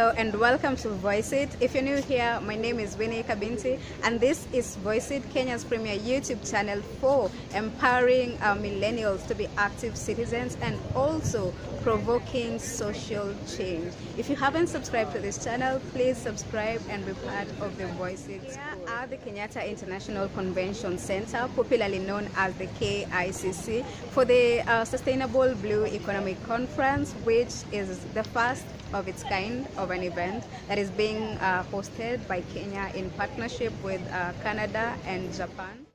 Hello and welcome to Voiceit. If you're new here, my name is Winnie Kabinti and this is Voiceit, Kenya's premier YouTube channel for empowering millennials to be active citizens and also provoking social change. If you haven't subscribed to this channel, please subscribe and be part of the Voiceit. Here at the Kenyatta International Convention Center, popularly known as the KICC, for the Sustainable Blue Economic Conference, which is the first of its kind of an event that is being hosted by Kenya in partnership with Canada and Japan.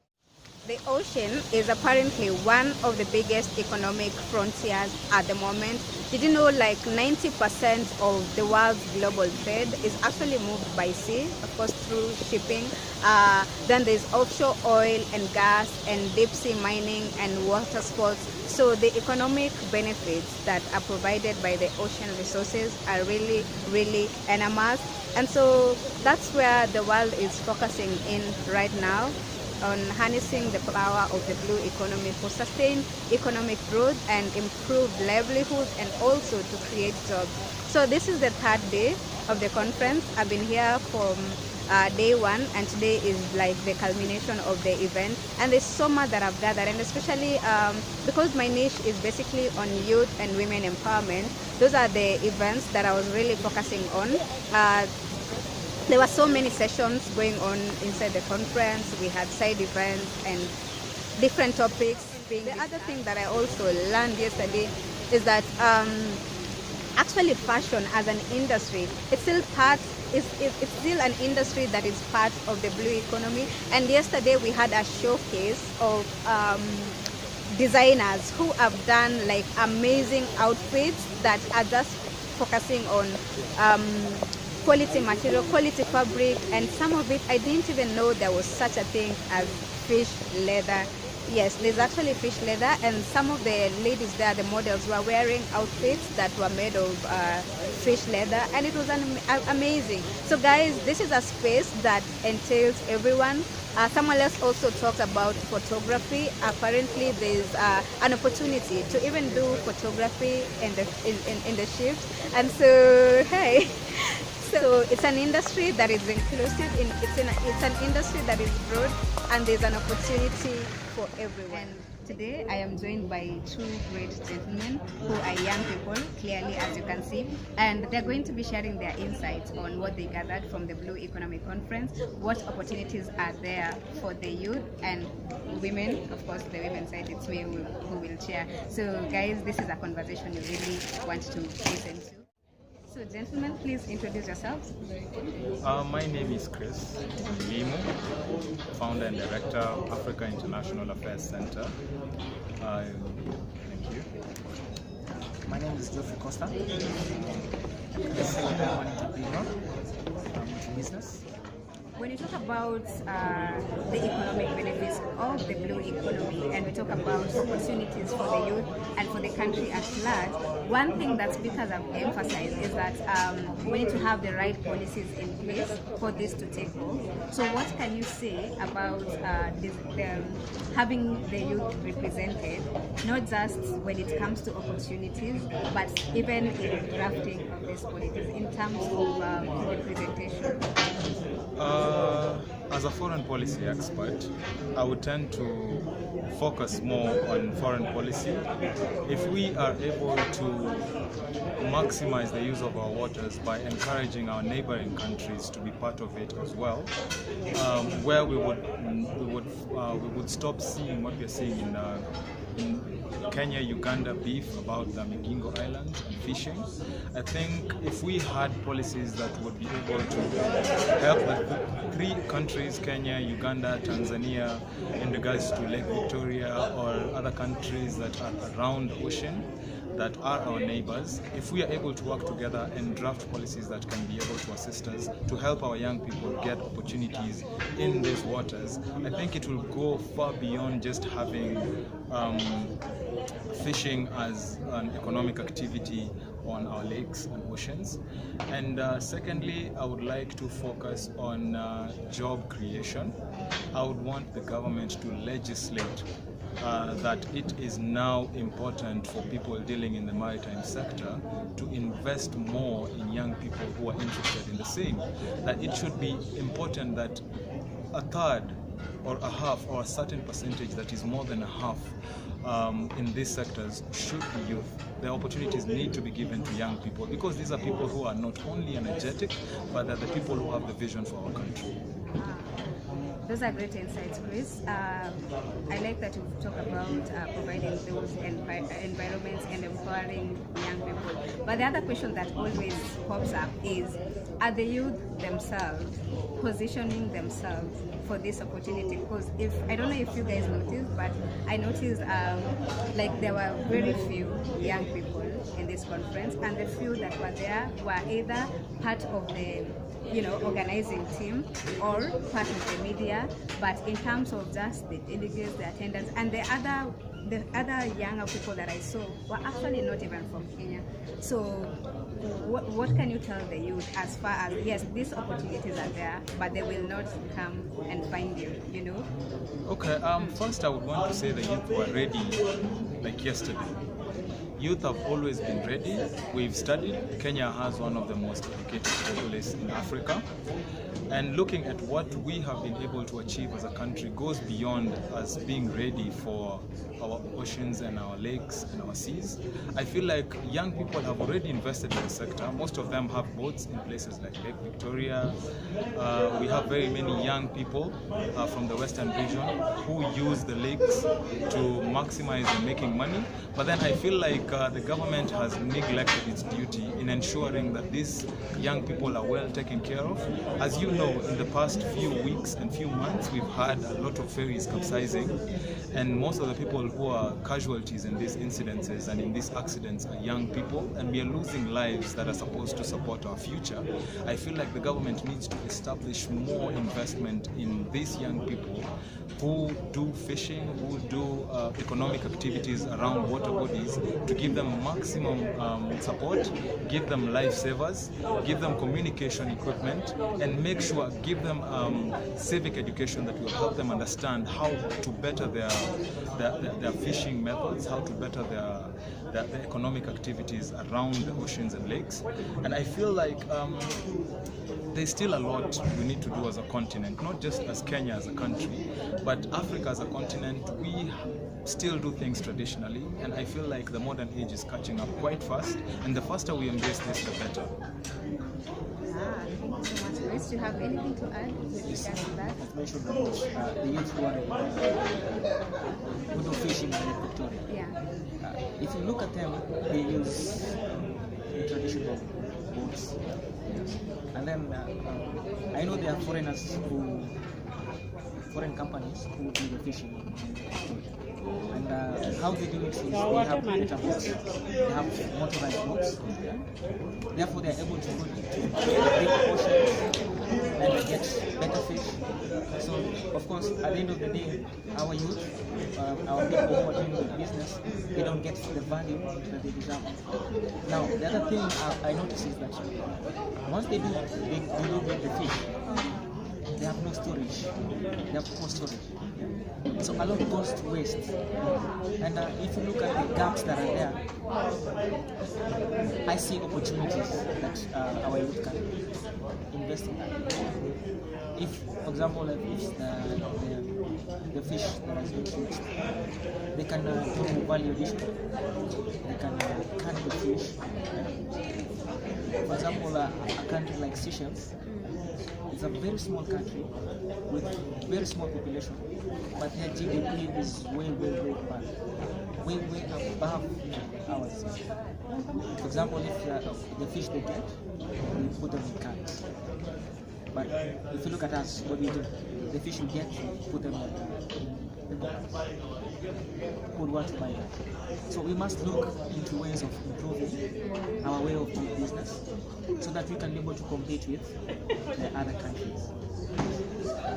The ocean is apparently one of the biggest economic frontiers at the moment. Did you know like 90% of the world's global trade is actually moved by sea, of course through shipping. Then there's offshore oil and gas and deep sea mining and water sports. So the economic benefits that are provided by the ocean resources are really, really enormous. And so that's where the world is focusing in right now, on harnessing the power of the blue economy for sustained economic growth and improved livelihood and also to create jobs. So this is the third day of the conference. I've been here from day one and today is like the culmination of the event, and there's so much that I've gathered, and especially because my niche is basically on youth and women empowerment. Those are the events that I was really focusing on. There were so many sessions going on inside the conference. We had side events and different topics. The other thing that I also learned yesterday is that actually fashion as an industry, it's still an industry that is part of the blue economy. And yesterday we had a showcase of designers who have done like amazing outfits that are just focusing on quality material, quality fabric, and some of it I didn't even know there was such a thing as fish leather. Yes, there's actually fish leather, and some of the ladies there, the models, were wearing outfits that were made of fish leather, and it was amazing. So guys, this is a space that entails everyone. Someone else also talked about photography. Apparently there's an opportunity to even do photography in the shift, and so hey. So it's an industry that is inclusive, it's an industry that is broad, and there's an opportunity for everyone. And today I am joined by two great gentlemen who are young people, clearly as you can see, and they're going to be sharing their insights on what they gathered from the Blue Economic Conference, what opportunities are there for the youth and women. Of course, the women side, it's me who will share. So guys, this is a conversation you really want to listen to. So gentlemen, please introduce yourselves. My name is Chris Limo, founder and director of Africa International Affairs Center. Thank you. My name is Geoffrey Costa. I'm with business. When you talk about the economic benefits of the blue economy, and we talk about opportunities for the youth and for the country at large, one thing that speakers have emphasized is that we need to have the right policies in place for this to take hold. So what can you say about having the youth represented, not just when it comes to opportunities, but even in drafting of these policies in terms of representation? As a foreign policy expert, I would tend to focus more on foreign policy. If we are able to maximize the use of our waters by encouraging our neighboring countries to be part of it as well, where we would stop seeing what we're seeing in Kenya, Uganda beef about the Migingo Islands and fishing. I think if we had policies that would be able to help the three countries, Kenya, Uganda, Tanzania, in regards to Lake Victoria or other countries that are around the ocean, that are our neighbors, if we are able to work together and draft policies that can be able to assist us to help our young people get opportunities in these waters, I think it will go far beyond just having fishing as an economic activity on our lakes and oceans. And secondly, I would like to focus on job creation. I would want the government to legislate that it is now important for people dealing in the maritime sector to invest more in young people who are interested in the same. That it should be important that a third or a half or a certain percentage that is more than a half in these sectors should be youth. The opportunities need to be given to young people, because these are people who are not only energetic, but they're the people who have the vision for our country. Those are great insights, Chris. I like that you talk about providing those environments and empowering young people. But the other question that always pops up is, are the youth themselves positioning themselves for this opportunity? Because I don't know if you guys noticed, but I noticed like there were very few young people in this conference, and the few that were there were either part of the organizing team or part of the media, but in terms of just the delegates, the attendants, and the other younger people that I saw were actually not even from Kenya. So what can you tell the youth as far as, yes, these opportunities are there, but they will not come and find you, Okay, first I would want to say the youth were ready like yesterday. Youth have always been ready. We've studied. Kenya has one of the most educated populace in Africa. And looking at what we have been able to achieve as a country goes beyond us being ready for our oceans and our lakes and our seas. I feel like young people have already invested in the sector. Most of them have boats in places like Lake Victoria. We have very many young people from the Western region who use the lakes to maximize their making money. But then I feel like the government has neglected its duty in ensuring that these young people are well taken care of. As you know, in the past few weeks and few months, we've had a lot of ferries capsizing, and most of the people who are casualties in these incidences and in these accidents are young people, and we are losing lives that are supposed to support our future. I feel like the government needs to establish more investment in these young people who do fishing, who do economic activities around water bodies, to give them maximum support, give them lifesavers, give them communication equipment, and make sure, give them civic education that will help them understand how to better their fishing methods, how to better their economic activities around the oceans and lakes. And I feel like there's still a lot we need to do as a continent, not just as Kenya as a country, but Africa as a continent. We still do things traditionally, and I feel like the modern age is catching up quite fast, and the faster we embrace this, the better. Thank you so much, Chris. Do you have anything to add with regards to that? As mentioned about the youth who do fishing in Lake Victoria. Yeah. If you look at them, they use the traditional boats. And then I know there are foreign companies who do the fishing in Victoria. And how they do it is they have better boats, they have motorized boats. Therefore, they are able to go into big oceans and they get better fish. So, of course, at the end of the day, our youth, our people who are doing the business, they don't get the value that they deserve. Now, the other thing I notice is that once they do get the fish, they have no storage. They have poor storage. So a lot goes to waste. And if you look at the gaps that are there, I see opportunities that our youth can invest in. If, for example, if the fish that has been used, they can do value addition. They can can the fish. For example, a country like Seychelles, it's a very small country with very small population, but their GDP is way bad, way above ours. For example, if the fish they get, we put them in cans. But if you look at us, what we do, the fish we get, put them in bottles. Who would want to buy that? So we must look into ways of improving our way of doing business so that we can be able to compete with the other countries.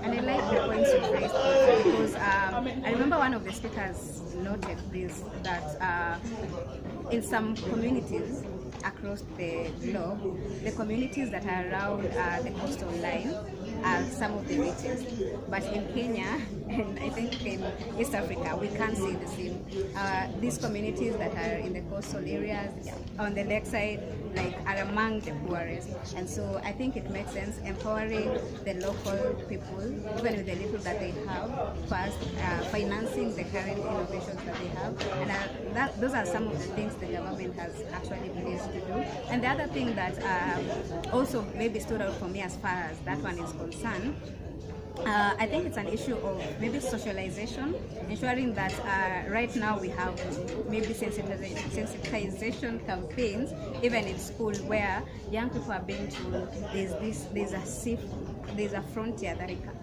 And I like the points you raised because I remember one of the speakers noted this, that in some communities across the globe, the communities that are around the coastal line are some of the richest. But in Kenya, and I think in East Africa we can't see the same. These communities that are in the coastal areas, on the lakeside, like are among the poorest, and so I think it makes sense empowering the local people, even with the little that they have, first financing the current innovations that they have, and those are some of the things the government has actually pleased to do. And the other thing that also maybe stood out for me as far as that one is concerned, I think it's an issue of maybe socialization, ensuring that right now we have maybe sensitization campaigns, even in school, where young people are being told there's a frontier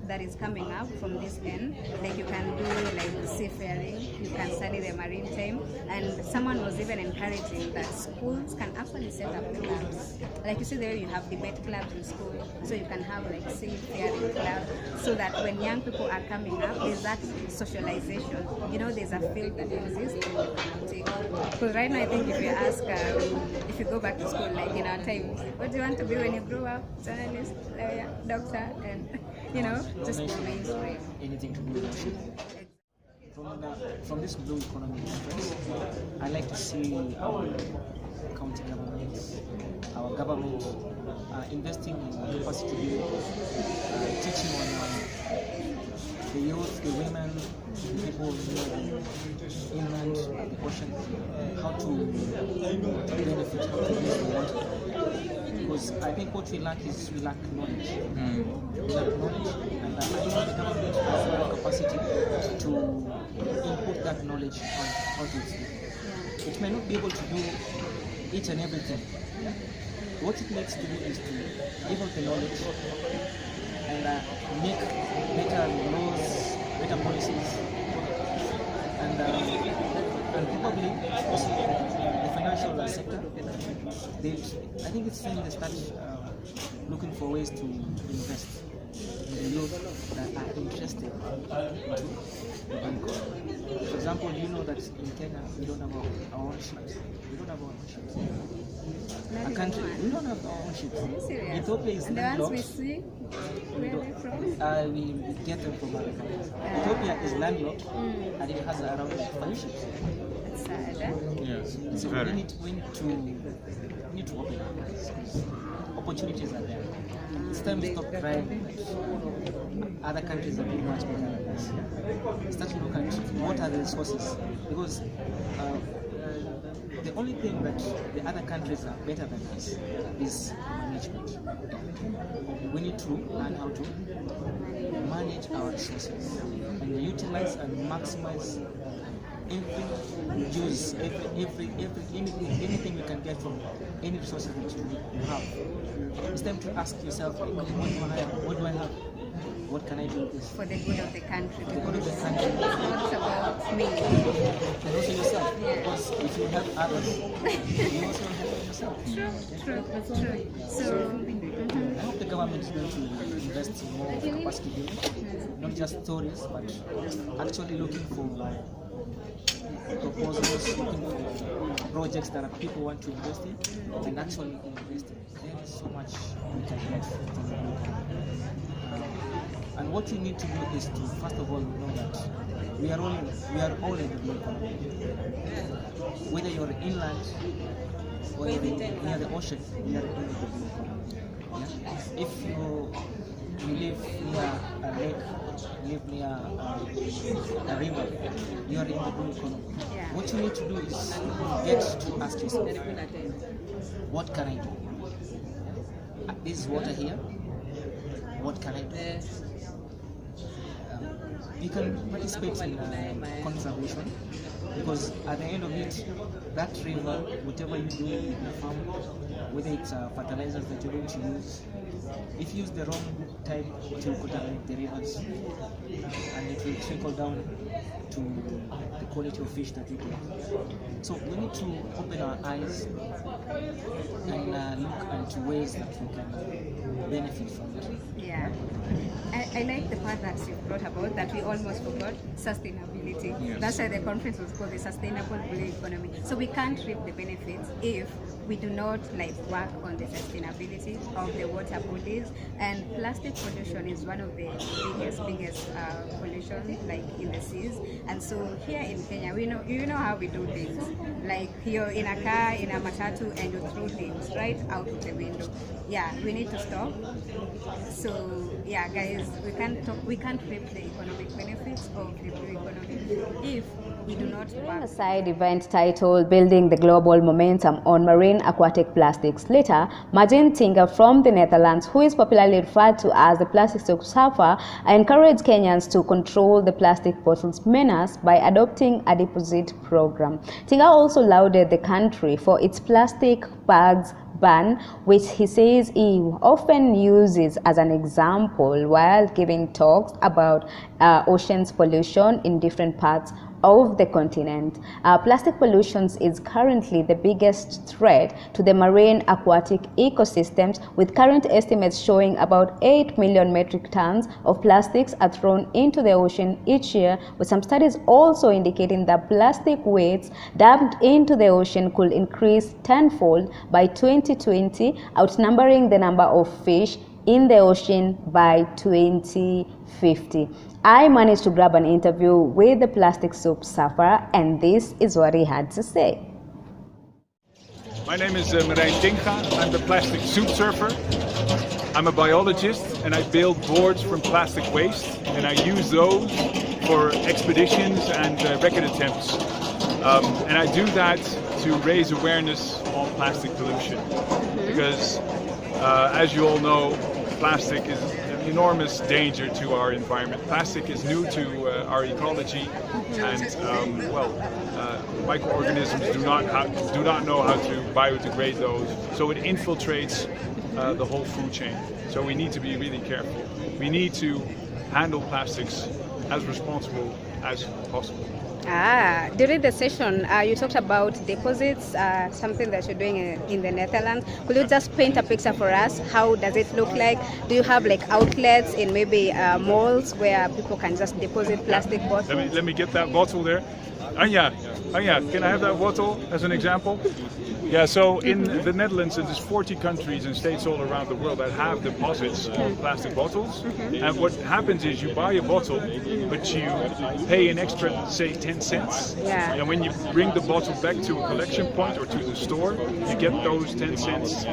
that is coming up from this end. Like you can do like seafaring, you can study the maritime, and someone was even encouraging that schools can actually set up clubs. Like you see there, you have debate clubs in school, so you can have like seafaring clubs, so that when young people are coming up, there's that socialization. You know, there's a field that exists. Because right now, I think if you ask, if you go back to school, like in our times, what do you want to be when you grow up? Journalist, lawyer, doctor, and you know, just mainstream. Anything to do with ocean. From this blue economy aspect, I like to see our county governments, our government investing in capacity building, teaching on the youth, the women, the people near the inland, the ocean, how to benefit, how to use the water. Because I think what we lack is we lack knowledge. We lack knowledge, and I think the government has the capacity to input that knowledge on how to use it. It may not be able to do each and everything. What it needs to do is to give out the knowledge and make better laws, better policies, and probably also the financial sector. I think it's time they start looking for ways to invest in the youth that are interested in the bank. For example, you know that in Kenya we don't have our own ships. We don't have our own ships. A country, we don't have our own ships. Ethiopia is landlocked. The ones we see, where are they from? We get them from other countries. Ethiopia is landlocked and it has around 5 ships. That's sad, eh? Yes, it's So very. we need to open our eyes. Opportunities are there. It's time we stop crying. Other countries are doing much better than us. Start to look at what are the resources, because the only thing that the other countries are better than us is management. We need to learn how to manage our resources and utilize and maximize every use, anything we can get from any resources that you have. It's time to ask yourself, like, what do I have? What can I do with this? For the good of the country. For the good of the country. It's not about me. And also yourself. Yeah. Because if you help others, you also help yourself. True. So, I hope the government is going to invest in more capacity building, not just stories, but actually looking for proposals, looking for projects that people want to invest in, and actually invest in. There is so much we can get from the local. And what we need to do is to, first of all, know that we are all in the blue economy. Whether you're inland or you're near the ocean, we are in the blue economy. Yeah? If you live near a lake, live near a river, you are in the blue economy. Yeah. What you need to do is get to ask yourself, what can I do? This is water here. What can I do? You can participate in conservation, because at the end of it, that river, whatever you do in the farm, whether it's fertilizers that you're going to use, if you use the wrong time, it will contaminate the rivers and it will trickle down to the quality of fish that we get. So we need to open our eyes and look into ways that we can benefit from it. Yeah. I like the part that you brought about that we almost forgot, sustainability. Yes. That's why the conference was called the Sustainable Blue Economy. So we can't reap the benefits if we do not work on the sustainability of the water bodies. And plastic pollution is one of the biggest pollution in the seas. And so here in Kenya, you know how we do things. Like you're in a car, in a matatu, and you throw things right out of the window. Yeah, we need to stop. So yeah, guys, we can't reap the economic benefits of the blue economy if we do not work. A side event titled Building the Global Momentum on Marine Aquatic Plastics. Later, Merjin Tinka from the Netherlands, who is popularly referred to as the plastic surfer, encouraged Kenyans to control the plastic bottles menace by adopting a deposit program. Tinka also lauded the country for its plastic bags ban, which he says he often uses as an example while giving talks about oceans pollution in different parts of the continent. Plastic pollution is currently the biggest threat to the marine aquatic ecosystems, with current estimates showing about 8 million metric tons of plastics are thrown into the ocean each year, with some studies also indicating that plastic weights dumped into the ocean could increase tenfold by 2020, outnumbering the number of fish in the ocean by 2050. I managed to grab an interview with the plastic soup surfer, and this is what he had to say. My name is Merjin Tinka. I'm the plastic soup surfer. I'm a biologist and I build boards from plastic waste, and I use those for expeditions and record attempts. And I do that to raise awareness on plastic pollution, because as you all know, plastic is an enormous danger to our environment. Plastic is new to our ecology, and microorganisms do not know how to biodegrade those, so it infiltrates the whole food chain. So we need to be really careful. We need to handle plastics as responsible as possible. During the session, you talked about deposits, something that you're doing in the Netherlands. Could you just paint a picture for us? How does it look like? Do you have outlets in maybe malls where people can just deposit plastic bottles? Let me get that bottle there. Anya, can I have that bottle as an example? Yeah, so in the Netherlands, there's 40 countries and states all around the world that have deposits of plastic bottles. And what happens is you buy a bottle, but you pay an extra, say, 10 cents. Yeah. And when you bring the bottle back to a collection point or to the store, you get those 10 cents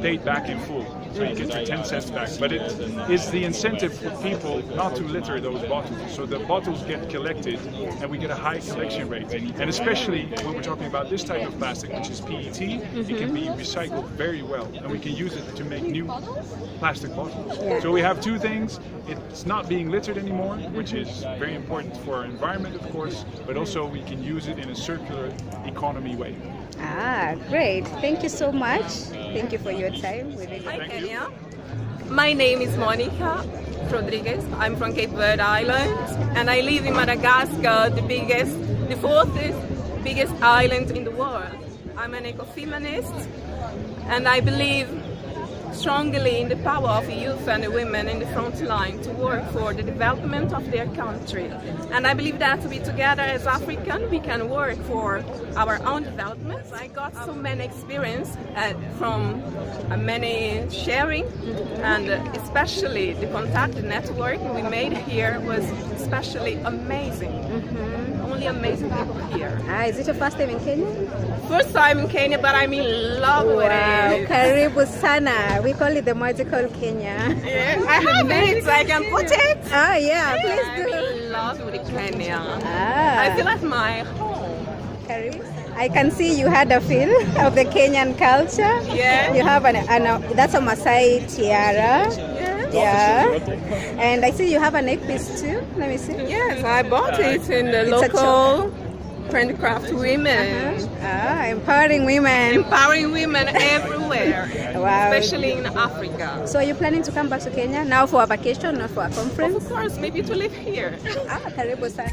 paid back in full. So you get your 10 cents back. But it is the incentive for people not to litter those bottles. So the bottles get collected and we get a high collection rate. And especially when we're talking about this type of plastic, which is PET, it can be recycled very well. And we can use it to make new plastic bottles. Yeah. So we have two things. It's not being littered anymore, which is very important for our environment, of course, but also we can use it in a circular economy way. Great. Thank you so much. Thank you for your time. Hi, Kenya. My name is Monica Rodriguez. I'm from Capeverde Islands, and I live in Madagascar, the fourth biggest island in the world. I'm an ecofeminist, and I believe strongly in the power of youth and the women in the front line to work for the development of their country. And I believe that we together as African, we can work for our own development. I got so many experience from many sharing, and especially the contact network we made here was especially amazing. Only amazing people here. Is it your first time in Kenya? First time in Kenya, but I'm in love with it. Karibu sana. We call it the magical Kenya. Yeah, I have it. I can put it. Yeah, please do. I'm in love with Kenya. I feel at my home. Karibu. I can see you had a feel of the Kenyan culture. Yeah. You have that's a Maasai tiara. Yeah. And I see you have a neck piece too. Let me see. Yes, I bought it in the local handcraft women. Empowering women. Empowering women everywhere. Wow. Especially in Africa. So are you planning to come back to Kenya now for a vacation or for a conference? Of course, maybe to live here. Karibu sana.